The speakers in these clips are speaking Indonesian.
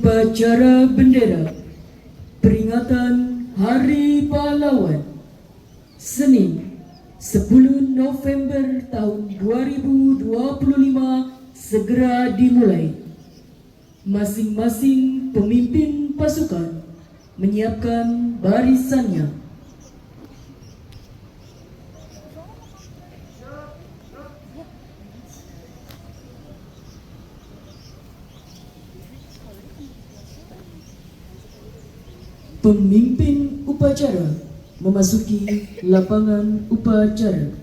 Upacara bendera peringatan Hari Pahlawan Senin 10 November tahun 2025 segera dimulai. Masing-masing pemimpin pasukan menyiapkan barisannya. Pemimpin upacara memasuki lapangan upacara.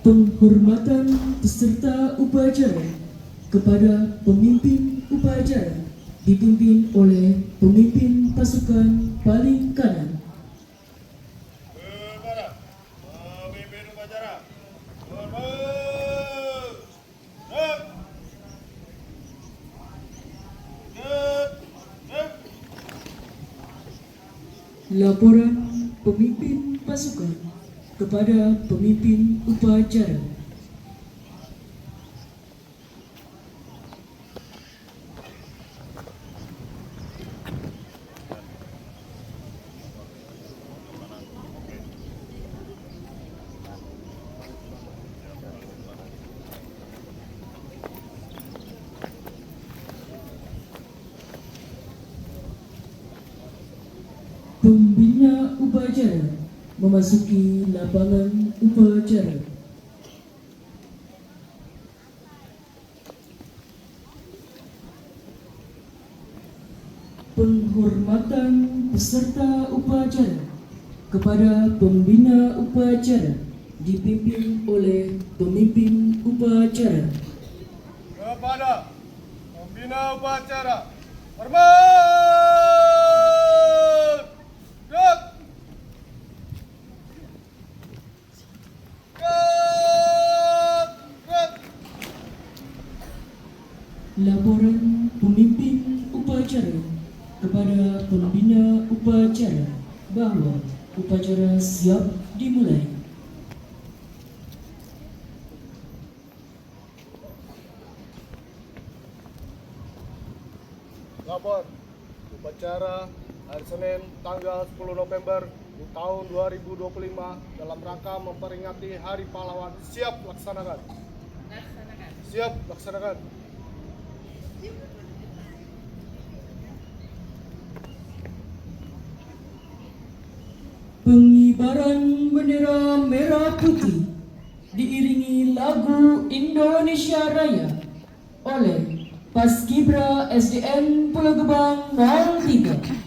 Penghormatan peserta upacara kepada pemimpin upacara dipimpin oleh pemimpin pasukan paling kanan. Pemimpin upacara, hormat. Laporan pemimpin pasukan kepada pemimpin upacara. Pembina upacara memasuki lapangan upacara. Penghormatan peserta upacara kepada pembina upacara dipimpin oleh pemimpin upacara. Kepada pembina upacara, hormat. Laporan pemimpin upacara kepada pembina upacara bahwa upacara siap dimulai. Lapor upacara hari Senin tanggal 10 November di tahun 2025 dalam rangka memperingati Hari Pahlawan siap laksanakan. Siap laksanakan. Pengibaran bendera merah putih diiringi lagu Indonesia Raya oleh Paskibra SDN Pulau Gebang 03.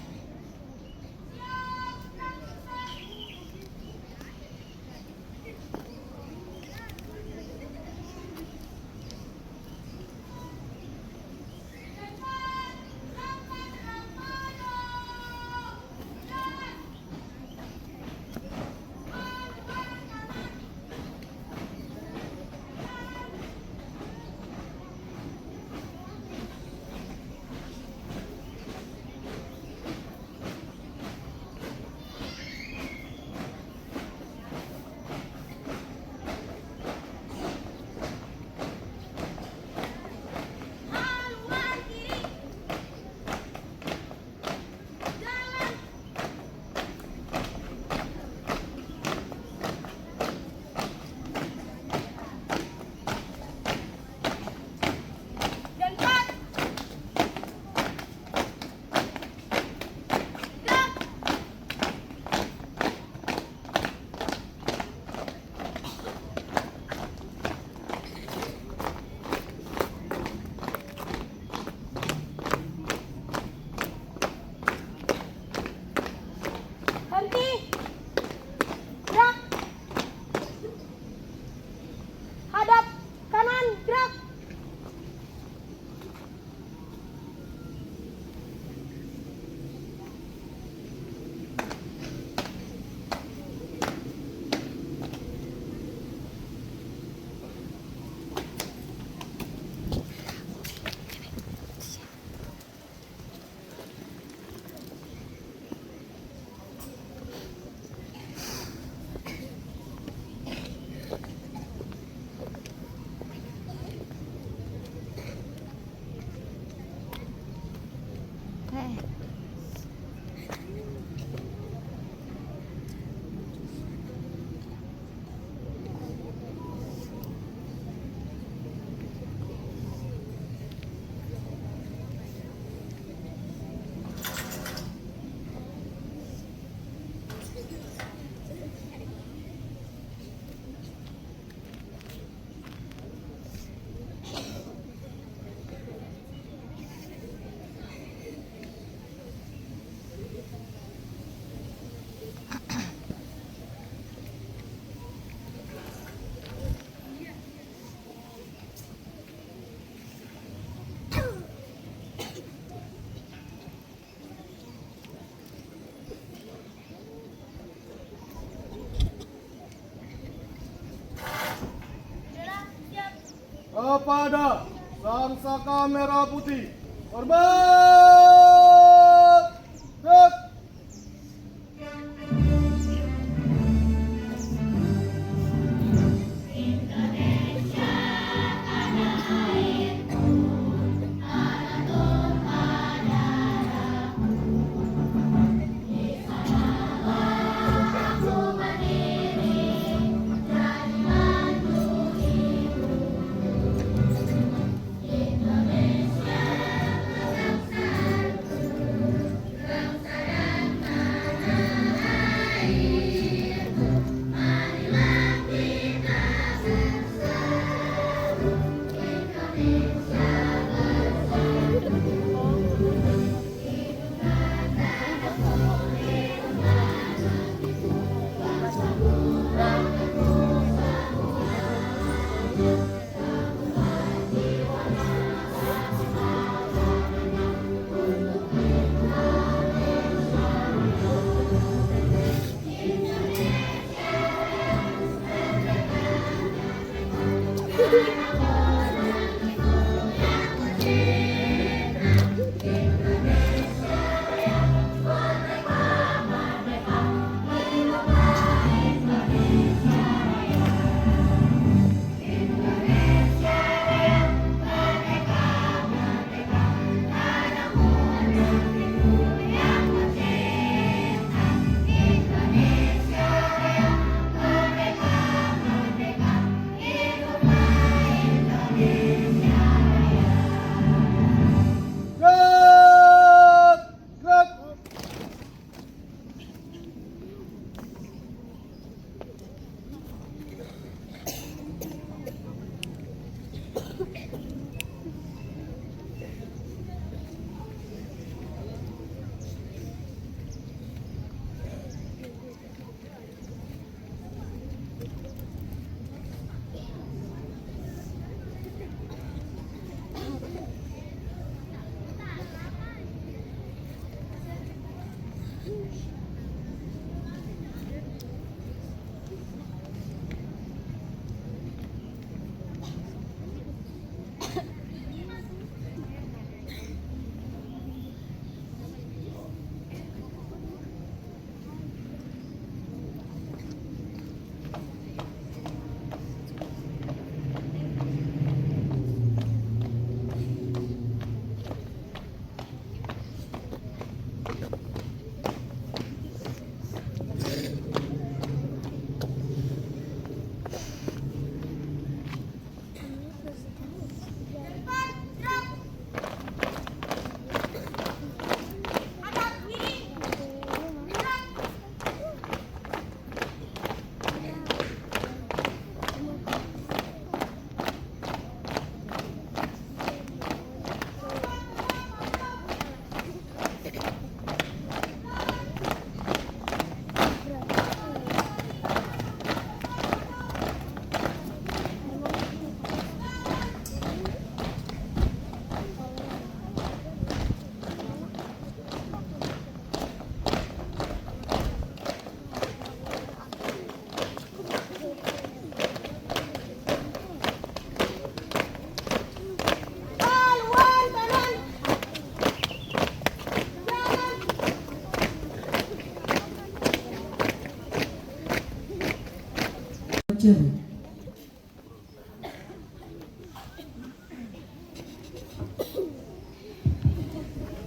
kepada Sang Saka Merah Putih. Hormat! Gerak! Jeruk.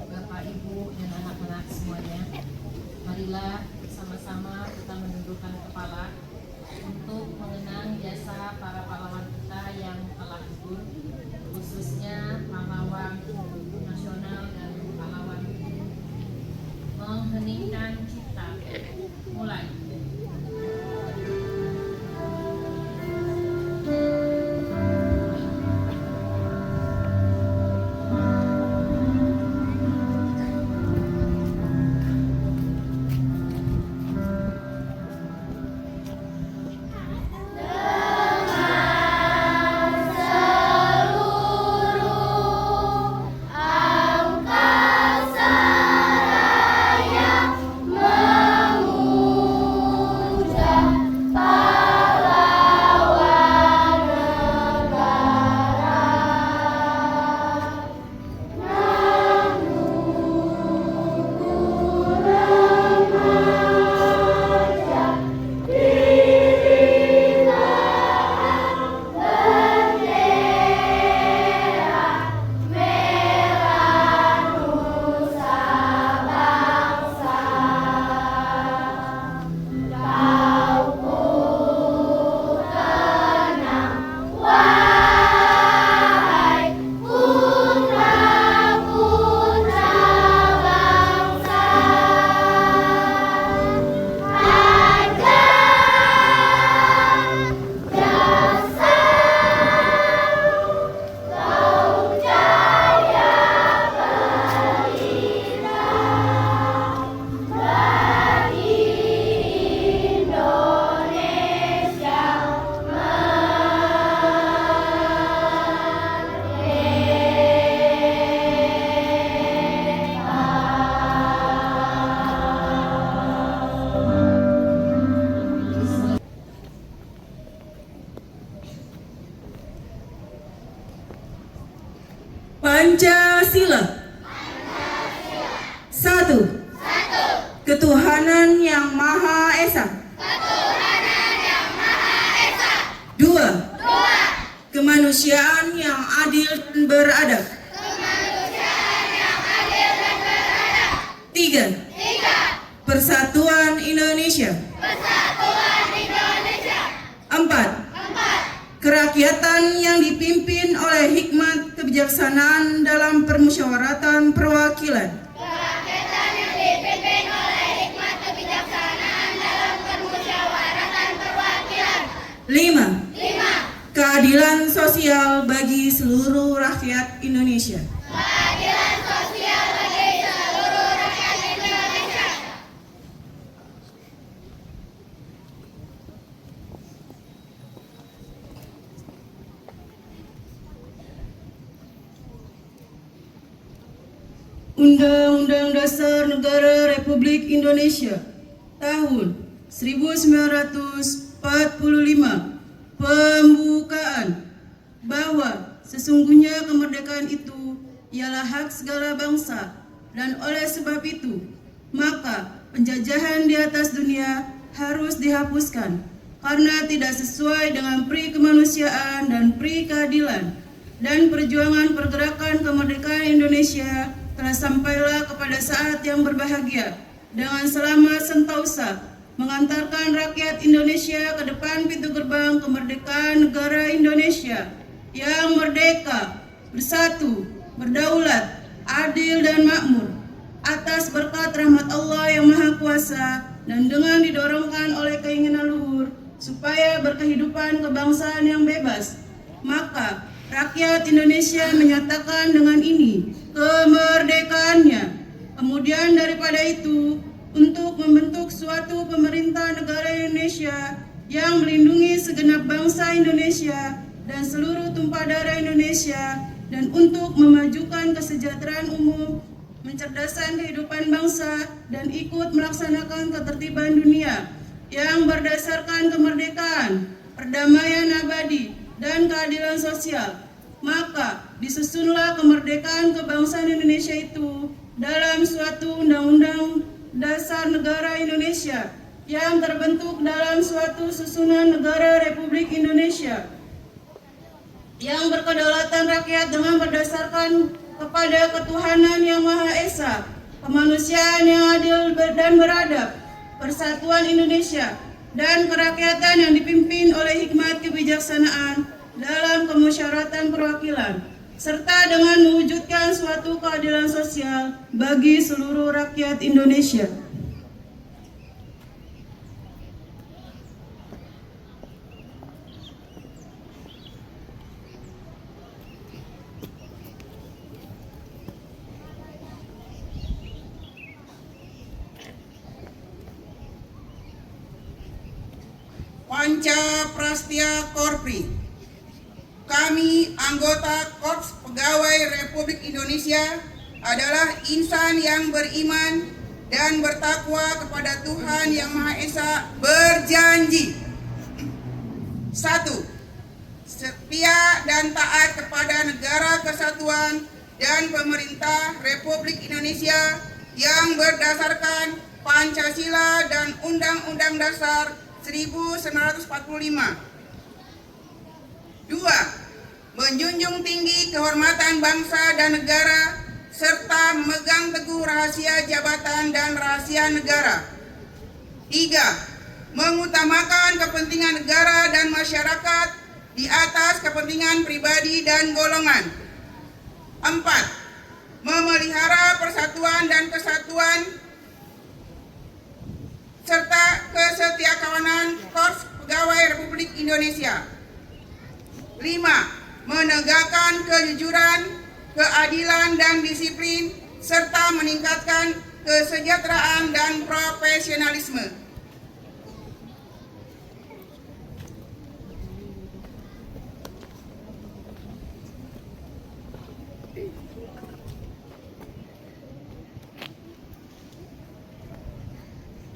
Bapak, Ibu, dan anak-anak semuanya, marilah sama-sama kita menundukkan kepala untuk mengenang jasa para pahlawan kita yang telah gugur, khususnya pahlawan nasional dan pahlawan mengheningkan cipta. Mulai. Angkasa raya mengulang. Ketuhanan Yang Maha Esa. Dua, kemanusiaan yang adil dan beradab. Tiga, persatuan Indonesia. Empat, kerakyatan yang dipimpin oleh hikmat kebijaksanaan dalam permusyawaratan perwakilan. Lima, keadilan sosial bagi seluruh rakyat Indonesia. Undang-Undang Dasar Negara Republik Indonesia tahun 1945 pembukaan bahwa sesungguhnya kemerdekaan itu ialah hak segala bangsa, dan oleh sebab itu maka penjajahan di atas dunia harus dihapuskan karena tidak sesuai dengan pri kemanusiaan dan pri keadilan, dan perjuangan pergerakan kemerdekaan Indonesia telah sampailah kepada saat yang berbahagia dengan selamat sentausa mengantarkan rakyat Indonesia ke depan pintu gerbang kemerdekaan negara Indonesia yang merdeka, bersatu, berdaulat, adil dan makmur atas berkat rahmat Allah yang Maha Kuasa, dan dengan didorongkan oleh keinginan luhur supaya berkehidupan kebangsaan yang bebas, maka rakyat Indonesia menyatakan dengan ini kemerdekaannya. Kemudian daripada itu, untuk membentuk suatu pemerintah negara Indonesia yang melindungi segenap bangsa Indonesia dan seluruh tumpah darah Indonesia, dan untuk memajukan kesejahteraan umum, mencerdaskan kehidupan bangsa, dan ikut melaksanakan ketertiban dunia yang berdasarkan kemerdekaan, perdamaian abadi, dan keadilan sosial. Maka disusunlah kemerdekaan kebangsaan Indonesia itu dalam suatu undang-undang dasar negara Indonesia yang terbentuk dalam suatu susunan negara Republik Indonesia yang berkedaulatan rakyat dengan berdasarkan kepada ketuhanan yang Maha Esa, kemanusiaan yang adil dan beradab, persatuan Indonesia, dan kerakyatan yang dipimpin oleh hikmat kebijaksanaan dalam kemusyawaratan perwakilan, serta dengan mewujudkan suatu keadilan sosial bagi seluruh rakyat Indonesia. Panca Prastya Korpri. Kami anggota Korps Pegawai Republik Indonesia adalah insan yang beriman dan bertakwa kepada Tuhan Yang Maha Esa, berjanji: 1. Setia dan taat kepada Negara Kesatuan dan Pemerintah Republik Indonesia yang berdasarkan Pancasila dan Undang-Undang Dasar 1945. 2. Menjunjung tinggi kehormatan bangsa dan negara serta memegang teguh rahasia jabatan dan rahasia negara. 3. Mengutamakan kepentingan negara dan masyarakat di atas kepentingan pribadi dan golongan. 4. Memelihara persatuan dan kesatuan serta kesetiakawanan Korps Pegawai Republik Indonesia. 5. Menegakkan kejujuran, keadilan dan disiplin, serta meningkatkan kesejahteraan dan profesionalisme.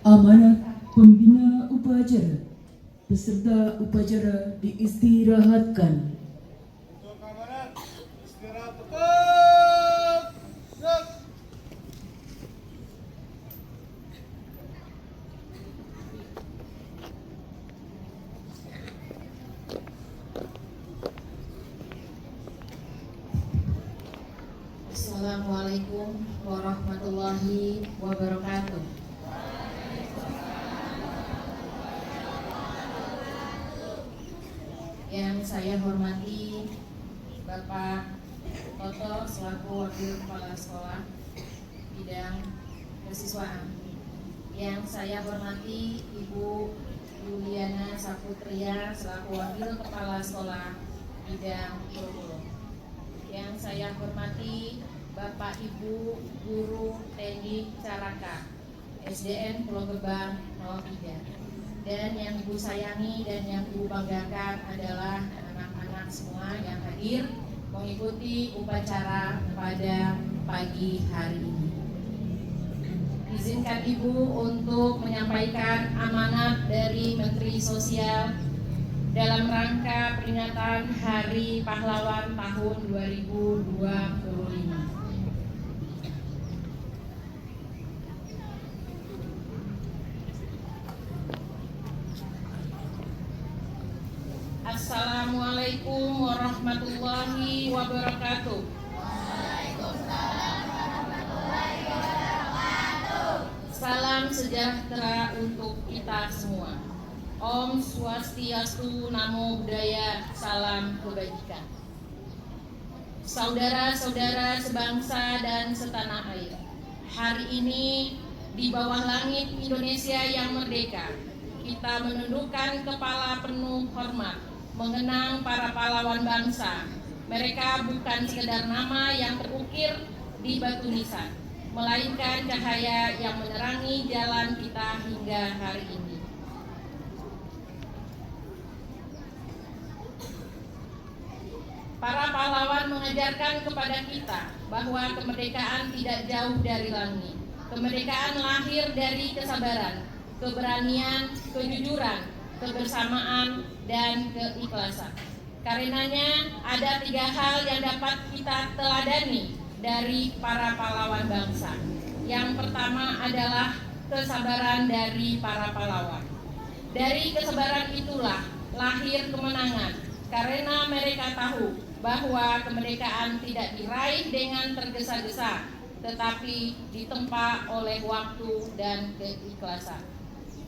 Amanat pembina upacara. Peserta upacara diistirahatkan. Untuk amanat, istirahat tetap. Siap. Assalamualaikum warahmatullahi wabarakatuh. Yang saya hormati Bapak Toto selaku Wakil Kepala Sekolah Bidang Kesiswaan. Yang saya hormati Ibu Yuliana Saputria selaku Wakil Kepala Sekolah Bidang Kurikulum. Yang saya hormati Bapak Ibu Guru Teknik Caraka SDN Pulau Gebang 03. Dan yang Ibu sayangi dan yang Ibu banggakan adalah anak-anak semua yang hadir mengikuti upacara pada pagi hari ini. Izinkan Ibu untuk menyampaikan amanat dari Menteri Sosial dalam rangka peringatan Hari Pahlawan tahun 2025. Assalamualaikum warahmatullahi wabarakatuh. Salam sejahtera untuk kita semua. Om Swastiastu, Namo Buddhaya, salam kebajikan. Saudara-saudara sebangsa dan setanah air, hari ini di bawah langit Indonesia yang merdeka, kita menundukkan kepala penuh hormat mengenang para pahlawan bangsa. Mereka bukan sekedar nama yang terukir di batu nisan, melainkan cahaya yang menerangi jalan kita hingga hari ini. Para pahlawan mengajarkan kepada kita bahwa kemerdekaan tidak jauh dari langit. Kemerdekaan lahir dari kesabaran, keberanian, kejujuran, kebersamaan, dan keikhlasan. Karenanya ada 3 hal yang dapat kita teladani dari para pahlawan bangsa. Yang pertama adalah kesabaran dari para pahlawan. Dari kesabaran itulah lahir kemenangan, karena mereka tahu bahwa kemerdekaan tidak diraih dengan tergesa-gesa, tetapi ditempa oleh waktu dan keikhlasan.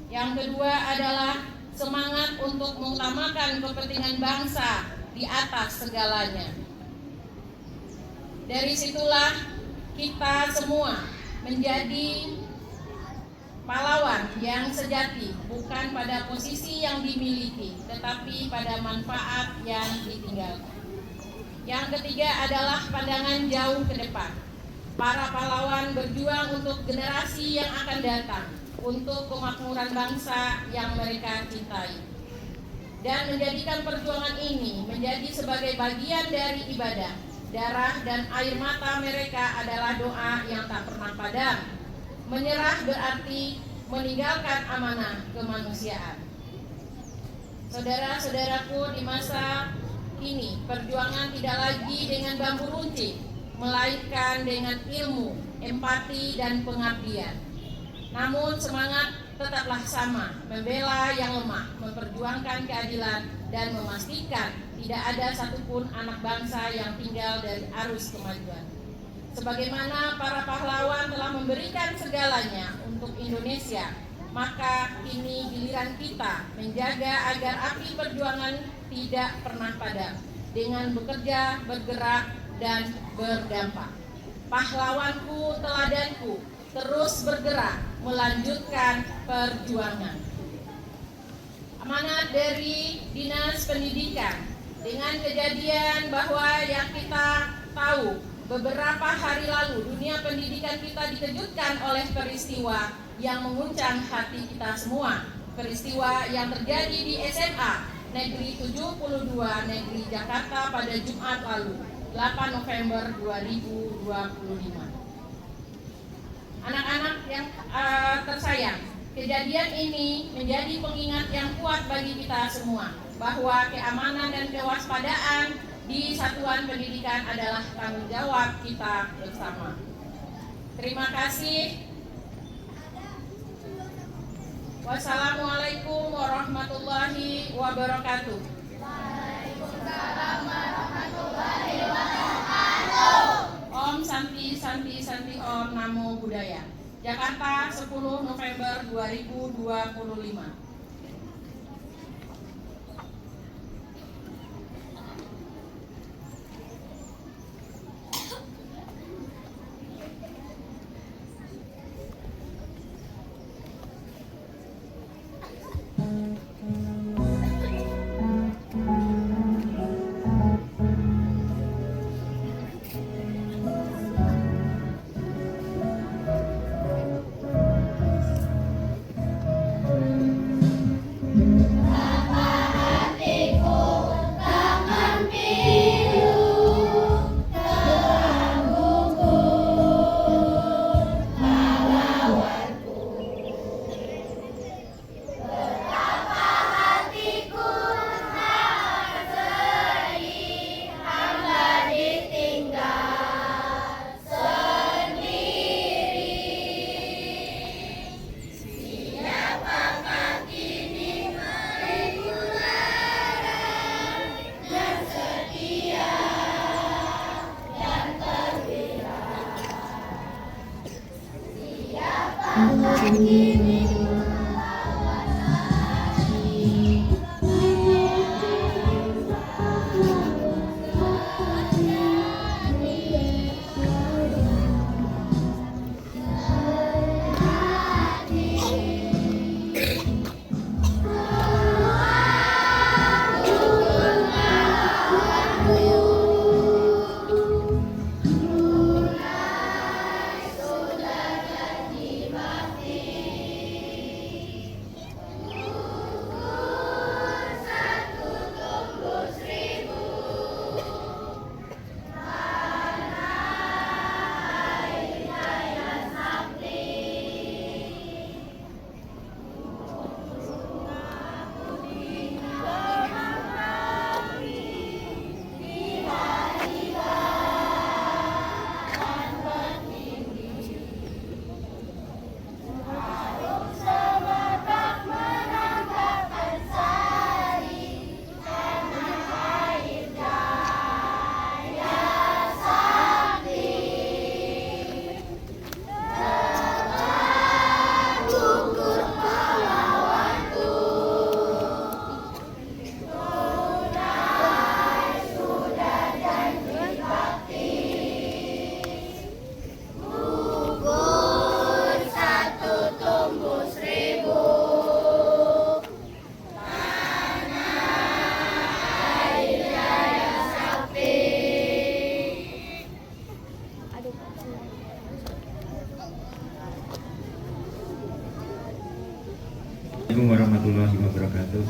Yang kedua adalah semangat untuk mengutamakan kepentingan bangsa di atas segalanya. Dari situlah kita semua menjadi pahlawan yang sejati, bukan pada posisi yang dimiliki, tetapi pada manfaat yang ditinggalkan. Yang ketiga adalah pandangan jauh ke depan. Para pahlawan berjuang untuk generasi yang akan datang, untuk kemakmuran bangsa yang mereka cintai, dan menjadikan perjuangan ini menjadi sebagai bagian dari ibadah. Darah dan air mata mereka adalah doa yang tak pernah padam. Menyerah berarti meninggalkan amanah kemanusiaan. Saudara-saudaraku, di masa kini perjuangan tidak lagi dengan bambu runcing, melainkan dengan ilmu, empati, dan pengabdian. Namun semangat tetaplah sama, membela yang lemah, memperjuangkan keadilan, dan memastikan tidak ada satupun anak bangsa yang tinggal dari arus kemajuan. Sebagaimana para pahlawan telah memberikan segalanya untuk Indonesia, maka kini giliran kita menjaga agar api perjuangan tidak pernah padam dengan bekerja, bergerak, dan berdampak. Pahlawanku, teladanku, terus bergerak melanjutkan perjuangan. Amanat dari Dinas Pendidikan dengan kejadian bahwa yang kita tahu beberapa hari lalu dunia pendidikan kita dikejutkan oleh peristiwa yang mengguncang hati kita semua. Peristiwa yang terjadi di SMA Negeri 72 Negeri Jakarta pada Jumat lalu, 8 November 2025. Anak-anak yang tersayang, kejadian ini menjadi pengingat yang kuat bagi kita semua bahwa keamanan dan kewaspadaan di satuan pendidikan adalah tanggung jawab kita bersama. Terima kasih. Wassalamualaikum warahmatullahi wabarakatuh. Waalaikumsalam warahmatullahi wabarakatuh. Om Santi Santi On Namo Buddhaya. Jakarta, 10 November 2025. Assalamualaikum warahmatullahi wabarakatuh.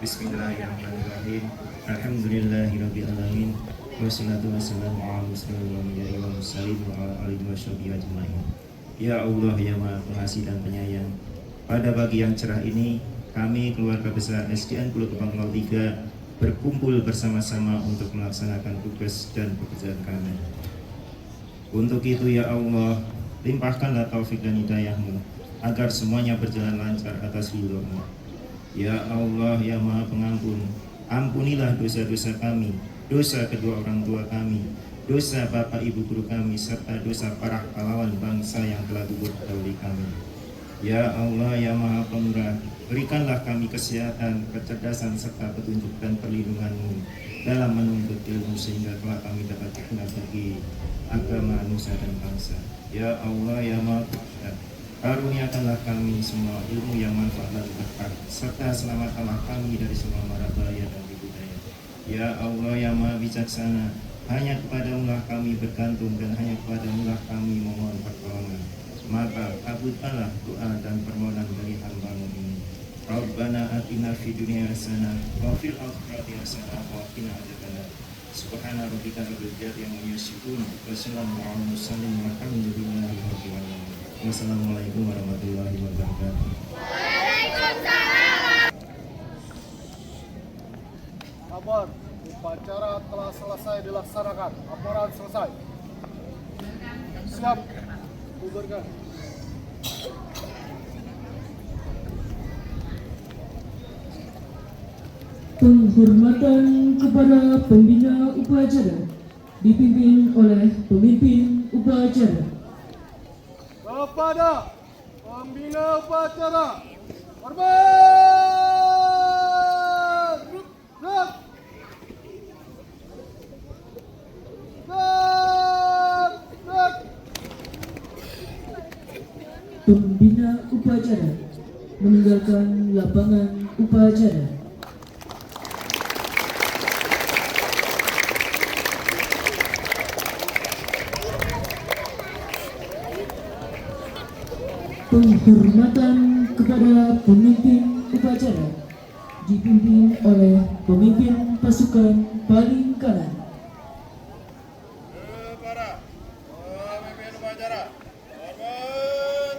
Bismillahirrahmanirrahim. Alhamdulillahirabbil alamin. Wassalatu wassalamu ala asyrofil anbiya'i wal mursalin wa ala alihi washabihi ajmain. Ya Allah yang Maha Pengasih dan Penyayang, pada pagi yang cerah ini kami keluarga besar SDN Pulau Gebang 03 berkumpul bersama-sama untuk melaksanakan tugas dan pekerjaan kami. Untuk itu ya Allah, limpahkanlah taufik dan hidayah-Mu agar semuanya berjalan lancar atas ridho-Mu. Ya Allah ya Maha Pengampun, ampunilah dosa-dosa kami, dosa kedua orang tua kami, dosa bapak ibu guru kami, serta dosa para pahlawan bangsa yang telah gugur dahulu kami. Ya Allah ya Maha Pemurah, berikanlah kami kesehatan, kecerdasan, serta petunjuk dan perlindungan-Mu dalam menuntut ilmu sehingga kelak kami dapat berguna bagi agama, nusa dan bangsa. Ya Allah ya Maha Kuasa, karuniakanlah kami semua ilmu yang manfaat dan berkah, serta selamatkanlah kami dari semua mara bahaya dan budaya. Ya Allah ya Maha Bijaksana, hanya kepadamu-lah kami bergantung dan hanya kepadamu-lah kami memohon pertolongan. Maka kabulkanlah doa dan permohonan dari hamba-Mu ini. Rabbana atina fid dunya hasanah wa fil akhirati hasanah wa qina adzabannar. Subhana rabbika rabbil izzati amma yasifun wa salamun alal mursalin walhamdulillahi rabbil alamin. Wassalamualaikum warahmatullahi wabarakatuh. Kabar, upacara telah selesai dilaksanakan. Laporan selesai. Siap, bubarkan. Penghormatan kepada pembina upacara dipimpin oleh pemimpin upacara. Kepada pembina upacara, hormat! Gerak! Gerak! Pembina upacara meninggalkan lapangan upacara. Penghormatan kepada pemimpin upacara dipimpin oleh pemimpin pasukan paling kanan. Kepada pemimpin upacara, hormat!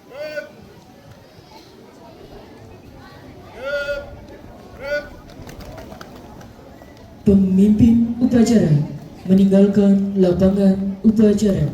Gerak! Gerak! Pemimpin upacara meninggalkan lapangan upacara.